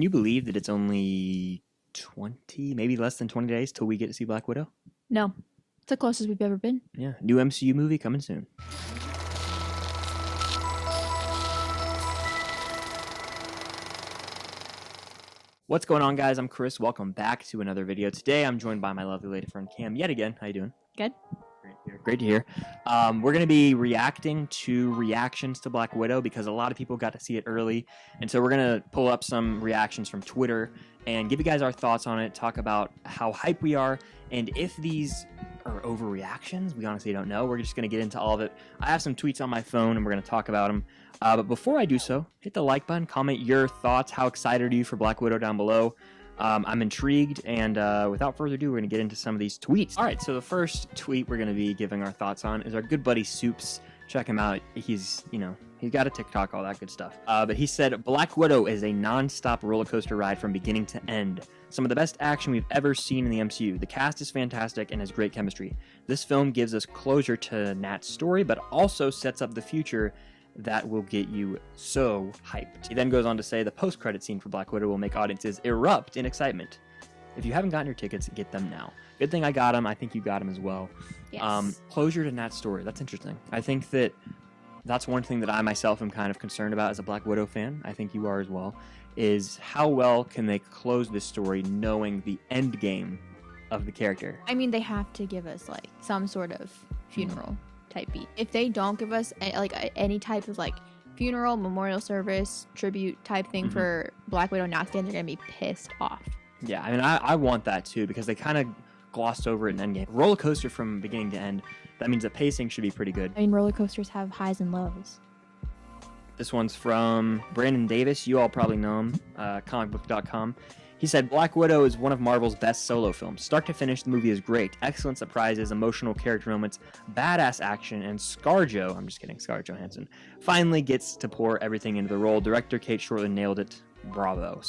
Can you believe that it's only 20, maybe less than 20 days till we get to see Black Widow? No, it's the closest we've ever been. Yeah, new MCU movie coming soon. What's going on, guys? I'm Chris. Welcome back to another video. Today, I'm joined by my lovely lady friend Cam yet again. How you doing? Good. Great to hear. We're going to be reacting to reactions to Black Widow because a lot of people got to see it early. And so we're going to pull up some reactions from Twitter and give you guys our thoughts on it, talk about how hype we are, and if these are overreactions. We honestly don't know. We're just going to get into all of it. I have some tweets on my phone and we're going to talk about them. But before I do so, hit the like button, comment your thoughts. How excited are you for Black Widow down below? I'm intrigued, and without further ado, we're going to get into some of these tweets. All right, so the first tweet we're going to be giving our thoughts on is our good buddy Soups. Check him out. He's got a TikTok, all that good stuff. But he said, Black Widow is a non-stop roller coaster ride from beginning to end. Some of the best action we've ever seen in the MCU. The cast is fantastic and has great chemistry. This film gives us closure to Nat's story, but also sets up the future that will get you so hyped. He then goes on to say the post-credit scene for Black Widow will make audiences erupt in excitement. If you haven't gotten your tickets, get them now. Good thing I got them. I think you got them as well. Yes. Closure to Nat's story. That's interesting. I think that's one thing that I myself am kind of concerned about as a Black Widow fan. I think you are as well. Is how well can they close this story knowing the end game of the character? I mean, they have to give us like some sort of funeral type beat. If they don't give us any type of like funeral, memorial service, tribute type thing for Black Widow Nat stands, they're gonna be pissed off. Yeah, I mean, I want that too because they kind of glossed over it in Endgame. Roller coaster from beginning to end. That means the pacing should be pretty good. I mean, roller coasters have highs and lows. This one's from Brandon Davis. You all probably know him, comicbook.com. He said, Black Widow is one of Marvel's best solo films. Start to finish, the movie is great. Excellent surprises, emotional character moments, badass action, and Scarlett Johansson finally gets to pour everything into the role. Director Kate Shortland nailed it. Bravo.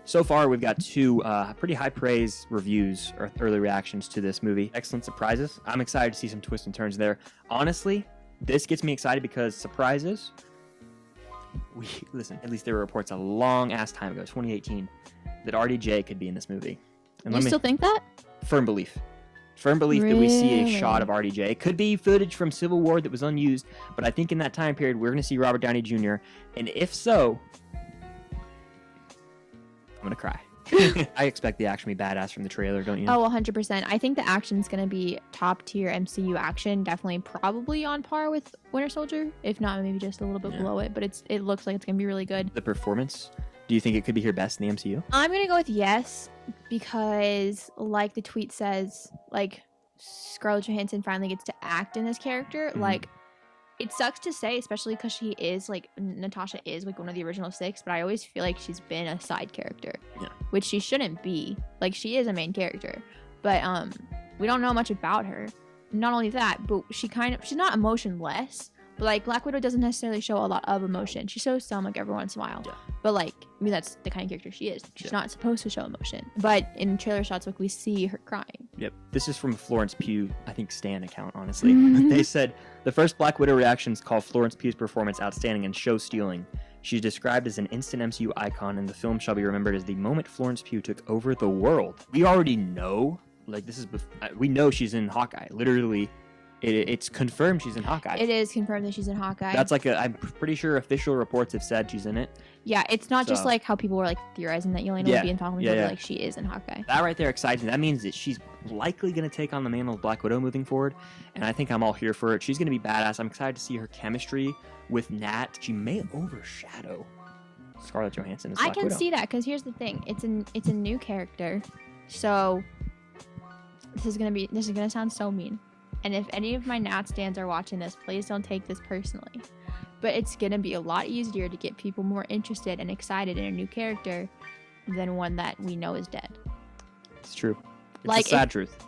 So far, we've got two pretty high praise reviews or early reactions to this movie. Excellent surprises. I'm excited to see some twists and turns there. Honestly, this gets me excited because surprises, listen, at least there were reports a long ass time ago, 2018, that RDJ could be in this movie. And You still think that? Firm belief that we see a shot of RDJ. It could be footage from Civil War that was unused, but I think in that time period, we're going to see Robert Downey Jr. And if so, I'm going to cry. I expect the action to be badass from the trailer, don't you? Oh, 100%. I think the action's going to be top tier MCU action. Definitely probably on par with Winter Soldier, if not maybe just a little bit below it, but it looks like it's going to be really good. The performance, do you think it could be her best in the MCU? I'm going to go with yes, because like the tweet says, like Scarlett Johansson finally gets to act in this character. Like, it sucks to say, especially because she is like, Natasha is like one of the original six, but I always feel like she's been a side character, which she shouldn't be. Like, she is a main character, but we don't know much about her. Not only that, but she's not emotionless, but like Black Widow doesn't necessarily show a lot of emotion. She shows some like every once in a while, but like, I mean, that's the kind of character she is. She's not supposed to show emotion, but in trailer shots, like, we see her crying. Yep. This is from Florence Pugh, I think Stan account, honestly. They said, the first Black Widow reactions call Florence Pugh's performance outstanding and show stealing. She's described as an instant MCU icon, and the film shall be remembered as the moment Florence Pugh took over the world. We already know, like, we know she's in Hawkeye. Literally, it's confirmed she's in Hawkeye. It is confirmed that she's in Hawkeye. That's like I'm pretty sure official reports have said she's in it. Yeah, it's not just like how people were like theorizing that Yelena would be in Falcon Winter Soldier. Like, she is in Hawkeye. That right there excites me. That means that she's likely going to take on the mantle of Black Widow moving forward, and I think I'm all here for it. She's going to be badass. I'm excited to see her chemistry with Nat. She may overshadow Scarlett Johansson as Black Widow. I can see that, because here's the thing: it's a new character, so this is gonna sound so mean. And if any of my Nat stands are watching this, please don't take this personally. But it's going to be a lot easier to get people more interested and excited in a new character than one that we know is dead. It's true. It's like, a sad truth.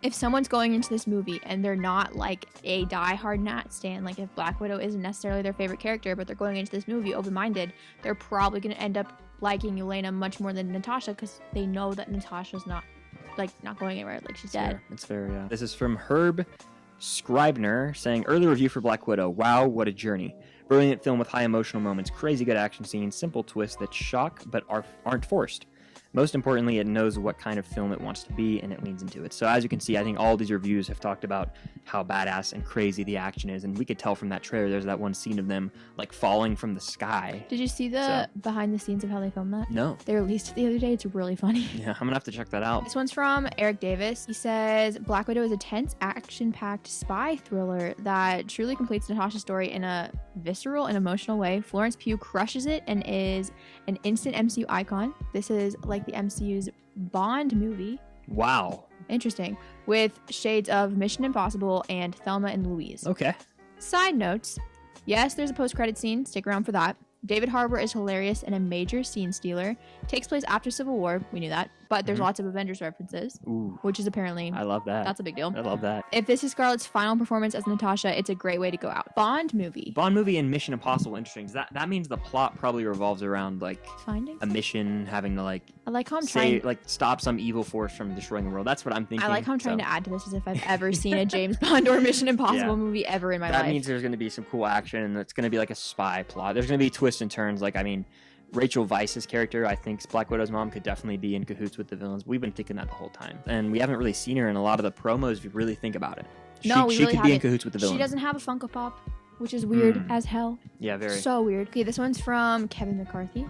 If someone's going into this movie and they're not like a diehard Nat stan, like if Black Widow isn't necessarily their favorite character, but they're going into this movie open-minded, they're probably going to end up liking Yelena much more than Natasha, because they know that Natasha's not going anywhere, like she's dead. It's fair, yeah. This is from Herb Scribner saying, early review for Black Widow. Wow, what a journey. Brilliant film with high emotional moments, crazy good action scenes, simple twists that shock but aren't forced. Most importantly, it knows what kind of film it wants to be, and it leans into it. So as you can see, I think all these reviews have talked about how badass and crazy the action is, and we could tell from that trailer, there's that one scene of them like falling from the sky. Did you see the behind the scenes of how they filmed that? No. They released it the other day. It's really funny. Yeah, I'm gonna have to check that out. This one's from Eric Davis. He says Black Widow is a tense, action-packed spy thriller that truly completes Natasha's story in a visceral and emotional way. Florence Pugh crushes it and is an instant MCU icon. This is like the MCU's Bond movie. Wow. Interesting. With shades of Mission Impossible and Thelma and Louise. Okay. Side notes. Yes, there's a post-credit scene. Stick around for that. David Harbour is hilarious and a major scene stealer. Takes place after Civil War. We knew that. But there's lots of Avengers references. Ooh. Which is apparently... I love that. That's a big deal. I love that. If this is Scarlett's final performance as Natasha, it's a great way to go out. Bond movie. Bond movie and Mission Impossible, interesting. That means the plot probably revolves around like Finding a mission, having to like I like how I'm say trying. like stop some evil force from destroying the world. That's what I'm thinking. I like how I'm trying so to add to this as if I've ever seen a James Bond or Mission Impossible Yeah. movie ever in my that life. means there's going to be some cool action, and it's going to be like a spy plot. There's going to be twists and turns. Like, I mean, Rachel Weisz's character, I think Black Widow's mom, could definitely be in cahoots with the villains. We've been thinking that the whole time, and we haven't really seen her in a lot of the promos. If you really think about it, No, we she really could be in haven't. cahoots with the villain. She doesn't have a Funko Pop, which is weird as hell. Yeah, very. So weird. Okay, this one's from Kevin McCarthy.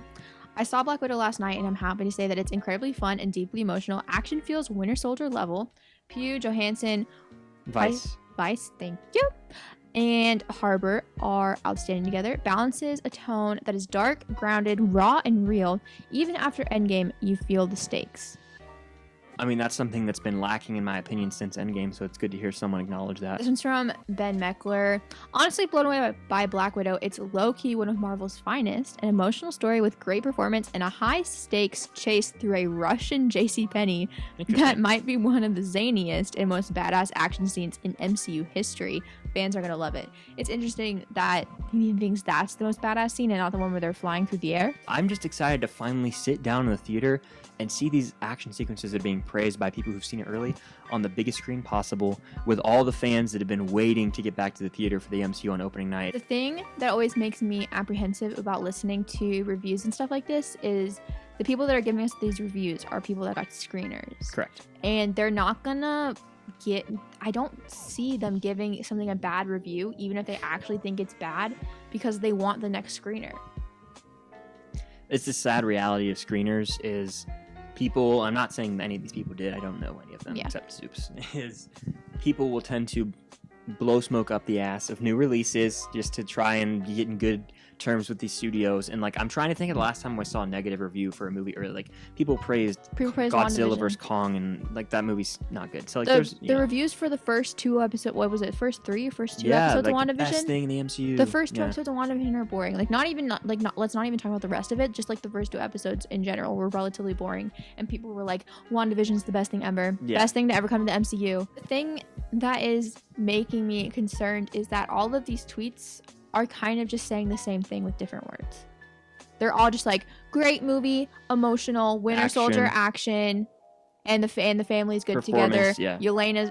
I saw Black Widow last night, and I'm happy to say that it's incredibly fun and deeply emotional. Action feels Winter Soldier level. Pugh, Johansson, Vice. thank you, and Harbour are outstanding together. Balances a tone that is dark, grounded, raw, and real. Even after Endgame, you feel the stakes. I mean, that's something that's been lacking, in my opinion, since Endgame, so it's good to hear someone acknowledge that. This one's from Ben Meckler. Honestly blown away by Black Widow. It's low-key one of Marvel's finest. An emotional story with great performance and a high-stakes chase through a Russian JCPenney that Interesting. might be one of the zaniest and most badass action scenes in MCU history. Fans are going to love it. It's interesting that he thinks that's the most badass scene and not the one where they're flying through the air. I'm just excited to finally sit down in the theater and see these action sequences that are being praised by people who've seen it early on the biggest screen possible, with all the fans that have been waiting to get back to the theater for the MCU on opening night. The thing that always makes me apprehensive about listening to reviews and stuff like this is the people that are giving us these reviews are people that got screeners. Correct. And they're not gonna I don't see them giving something a bad review, even if they actually think it's bad, because they want the next screener. It's the sad reality of screeners is people, I'm not saying any of these people did, I don't know any of them Yeah. except Soups, is people will tend to blow smoke up the ass of new releases just to try and get in good terms with these studios. And like, I'm trying to think of the last time I saw a negative review for a movie, or like people praised People praise Godzilla WandaVision. vs. Kong, and like that movie's not good. So like, The, there's the reviews for the first two episodes, what was it, first three or first two episodes like of the best WandaVision? thing in the MCU. The first two Yeah. episodes of WandaVision are boring. Like, let's not even talk about the rest of it. Just like the first two episodes in general were relatively boring. And people were like, WandaVision's the best thing ever. Yeah. Best thing to ever come to the MCU. The thing that is making me concerned is that all of these tweets are kind of just saying the same thing with different words. They're all just like, great movie, emotional, Winter Soldier action, and the family's good together. Performance, yeah. Yelena's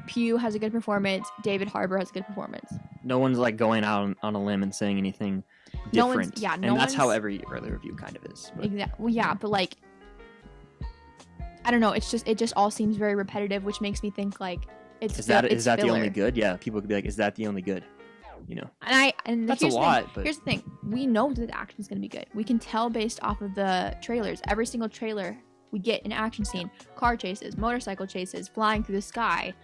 Pugh has a good performance. David Harbour has a good performance. No one's like going out on a limb and saying anything No one's- different. yeah, and no that's how one's- every early review kind of is. But Exactly. Well, yeah, but like, I don't know. It just all seems very repetitive, which makes me think like it's is that it's the only filler. good? Yeah, people could be like, is that the only good? You know, And that's a here's the thing. lot. But Here's the thing: we know that the action's gonna be good. We can tell based off of the trailers. Every single trailer we get an action scene: car chases, motorcycle chases, flying through the sky,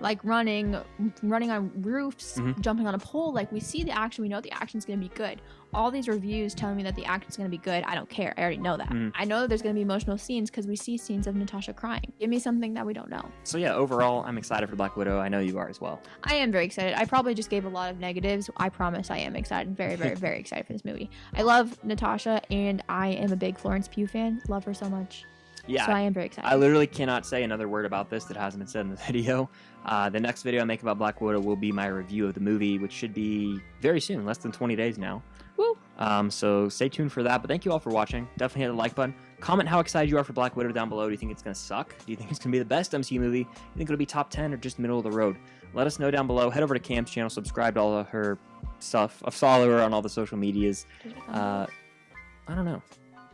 like running on roofs, Mhm. jumping on a pole. Like, we see the action. We know the action's gonna be good. All these reviews telling me that the action's gonna be good, I don't care. I already know that. Mhm. I know that there's gonna be emotional scenes because we see scenes of Natasha crying. Give me something that we don't know. so yeah, overall, I'm excited for Black Widow. I know you are as well. I am very excited. I probably just gave a lot of negatives. I promise I am excited. Very, very, very excited for this movie. I love Natasha, and I am a big Florence Pugh fan. Love her so much. Yeah, So I am very excited. I literally cannot say another word about this that hasn't been said in the video. The next video I make about Black Widow will be my review of the movie, which should be very soon, less than 20 days now. Woo! So stay tuned for that. But thank you all for watching. Definitely hit the like button. Comment how excited you are for Black Widow down below. Do you think it's going to suck? Do you think it's going to be the best MCU movie? Do you think it'll be top 10 or just middle of the road? Let us know down below. Head over to Cam's channel, subscribe to all of her stuff. Follow her on all the social medias. Does it come I don't know.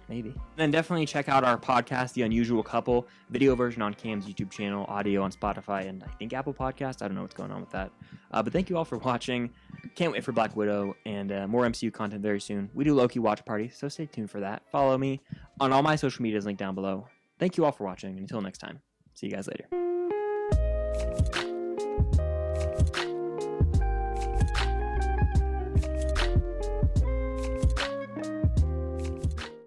Maybe. And then definitely check out our podcast, The Unusual Couple, video version on Cam's YouTube channel, audio on Spotify, and I think Apple Podcast. I don't know what's going on with that. But thank you all for watching. Can't wait for Black Widow and more MCU content very soon. We do Loki Watch Party, so stay tuned for that. Follow me on all my social medias linked down below. Thank you all for watching, and until next time, see you guys later.